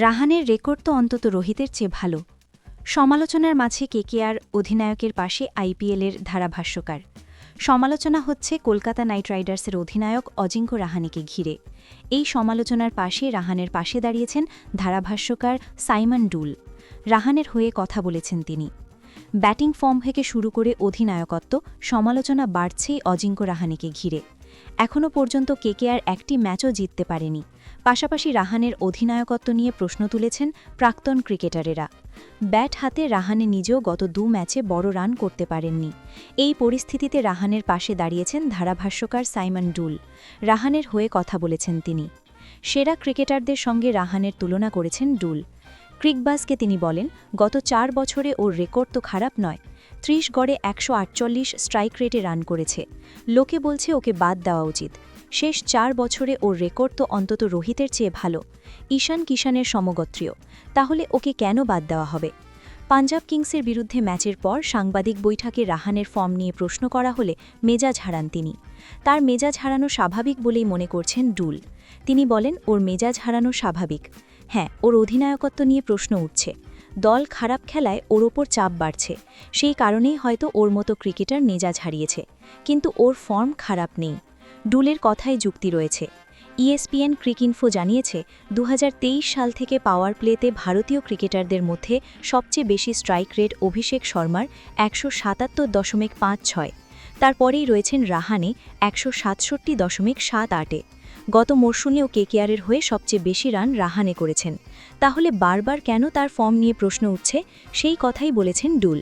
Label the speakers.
Speaker 1: রাহানের record তো অন্তত রোহিতের চেয়ে ভালো। সমালোচনার মাঝে কেকেআর অধিনায়কের পাশে আইপিএলের ধারাভাষ্যকার। সমালোচনা হচ্ছে কলকাতা নাইট রাইডার্সের অধিনায়ক অজিঙ্ক্য রাহানেকে ঘিরে। এই সমালোচনার পাশে রাহানের পাশে দাঁড়িয়েছেন ধারাভাষ্যকার সাইমন ডুল। রাহানের হয়ে কথা বলেছেন তিনি। ব্যাটিং ফর্ম থেকে শুরু করে অধিনায়কত্ব সমালোচনা বাড়ছেই অজিঙ্ক্য রাহানেকে ঘিরে। এখনও পর্যন্ত কেকেআর একটি ম্যাচও জিততে পারেনি। পাশাপাশি রাহানের অধিনায়কত্ব নিয়ে প্রশ্ন তুলেছেন প্রাক্তন ক্রিকেটারেরা। ব্যাট হাতে রাহানে নিজেও গত 2 ম্যাচে বড় রান করতে পারেননি। এই পরিস্থিতিতে রাহানের পাশে দাঁড়িয়েছেন ধারাভাষ্যকার সাইমন ডুল। রাহানের হয়ে কথা বলেছেন তিনি। সেরা ক্রিকেটারদের সঙ্গে রাহানের তুলনা করেছেন ডুল। ক্রিকবাজকে তিনি বলেন, গত 4 বছরে ওর রেকর্ড তো খারাপ নয়। 30 গড়ে 148 স্ট্রাইক রেটে রান করেছে। লোকে বলছে ওকে বাদ দেওয়া উচিত। শেষ 4 বছরে ওর রেকর্ড তো অন্তত রোহিতের চেয়ে ভালো। ঈশান কিষানের সমগোত্রীয়। তাহলে ওকে কেন বাদ দেওয়া হবে? পাঞ্জাব কিংসের বিরুদ্ধে ম্যাচের পর সাংবাদিক বৈঠকে রাহানের ফর্ম নিয়ে প্রশ্ন করা হলে মেজাজ হারান তিনি। তার মেজাজ হারানো স্বাভাবিক বলেই মনে করছেন ডুল। তিনি বলেন, ওর মেজাজ হারানো স্বাভাবিক। হ্যাঁ, ওর অধিনায়কত্ব নিয়ে প্রশ্ন উঠছে। দল খারাপ খেলায় ওর ওপর চাপ বাড়ছে। সেই কারণেই হয়তো ওর মতো ক্রিকেটার মেজাজ হারিয়েছে। কিন্তু ওর ফর্ম খারাপ নেই। ডুলের কথায় যুক্তি রয়েছে। ইএসপিএন ক্রিকইনফো জানিয়েছে, 2023 সাল থেকে পাওয়ার প্লেতে ভারতীয় ক্রিকেটারদের মধ্যে সবচেয়ে বেশি স্ট্রাইক রেট অভিষেক শর্মার 177.56। তারপরেই রয়েছেন রাহানে 167.78। গত মরশুমেও কেকেআরের হয়ে সবচেয়ে বেশি রান রাহানে করেছেন। তাহলে বারবার কেন তার ফর্ম নিয়ে প্রশ্ন উঠছে, সেই কথাই বলেছেন ডুল।